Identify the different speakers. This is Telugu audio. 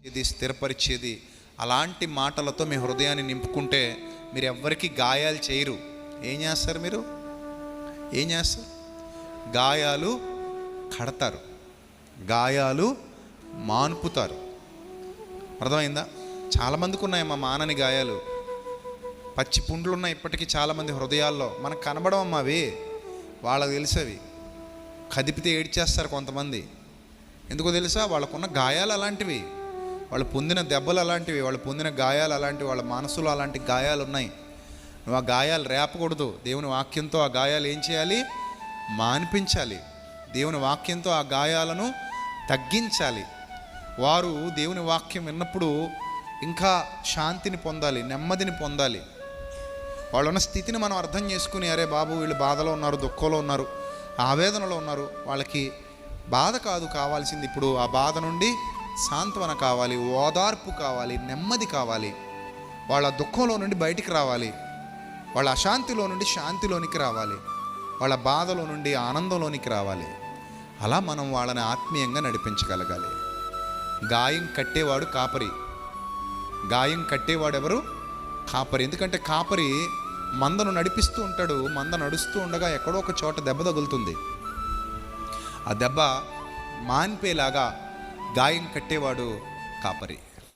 Speaker 1: ఇది స్థిరపరిచేది. అలాంటి మాటలతో మీ హృదయాన్ని నింపుకుంటే మీరు ఎవ్వరికి గాయాలు చేయరు. ఏం చేస్తారు? మీరు ఏం చేస్తారు? గాయాలు కడతారు, గాయాలు మాన్పుతారు. అర్థమైందా? చాలామందికి ఉన్నాయి మా మానని గాయాలు, పచ్చి పుండ్లు ఉన్నాయి ఇప్పటికీ చాలామంది హృదయాల్లో. మనకు కనబడవమ్మా అవి, వాళ్ళకి తెలిసేవి. కదిపితే ఏడ్చేస్తారు కొంతమంది. ఎందుకో తెలుసా? వాళ్ళకున్న గాయాలు అలాంటివి, వాళ్ళు పొందిన దెబ్బలు అలాంటివి, వాళ్ళు పొందిన గాయాలు అలాంటివి, వాళ్ళ మనసులో అలాంటి గాయాలు ఉన్నాయి. నువ్వు ఆ గాయాలు రేపకూడదు. దేవుని వాక్యంతో ఆ గాయాలు ఏం చేయాలి? మాన్పించాలి. దేవుని వాక్యంతో ఆ గాయాలను తగ్గించాలి. వారు దేవుని వాక్యం విన్నప్పుడు ఇంకా శాంతిని పొందాలి, నెమ్మదిని పొందాలి. వాళ్ళు ఉన్న స్థితిని మనం అర్థం చేసుకుని, అరే బాబు వీళ్ళు బాధలో ఉన్నారు, దుఃఖంలో ఉన్నారు, ఆవేదనలో ఉన్నారు, వాళ్ళకి బాధ కాదు కావాల్సింది, ఇప్పుడు ఆ బాధ నుండి సాంత్వన కావాలి, ఓదార్పు కావాలి, నెమ్మది కావాలి. వాళ్ళ దుఃఖంలో నుండి బయటికి రావాలి, వాళ్ళ అశాంతిలో నుండి శాంతిలోనికి రావాలి, వాళ్ళ బాధలో నుండి ఆనందంలోనికి రావాలి. అలా మనం వాళ్ళని ఆత్మీయంగా నడిపించగలగాలి. గాయం కట్టేవాడు కాపరి. గాయం కట్టేవాడు ఎవరు? కాపరి. ఎందుకంటే కాపరి మందను నడిపిస్తూ ఉంటాడు. మంద నడుస్తూ ఉండగా ఎక్కడో ఒక చోట దెబ్బ తగులుతుంది. ఆ దెబ్బ మాన్పేలాగా గాయం కట్టేవాడు కాపరి.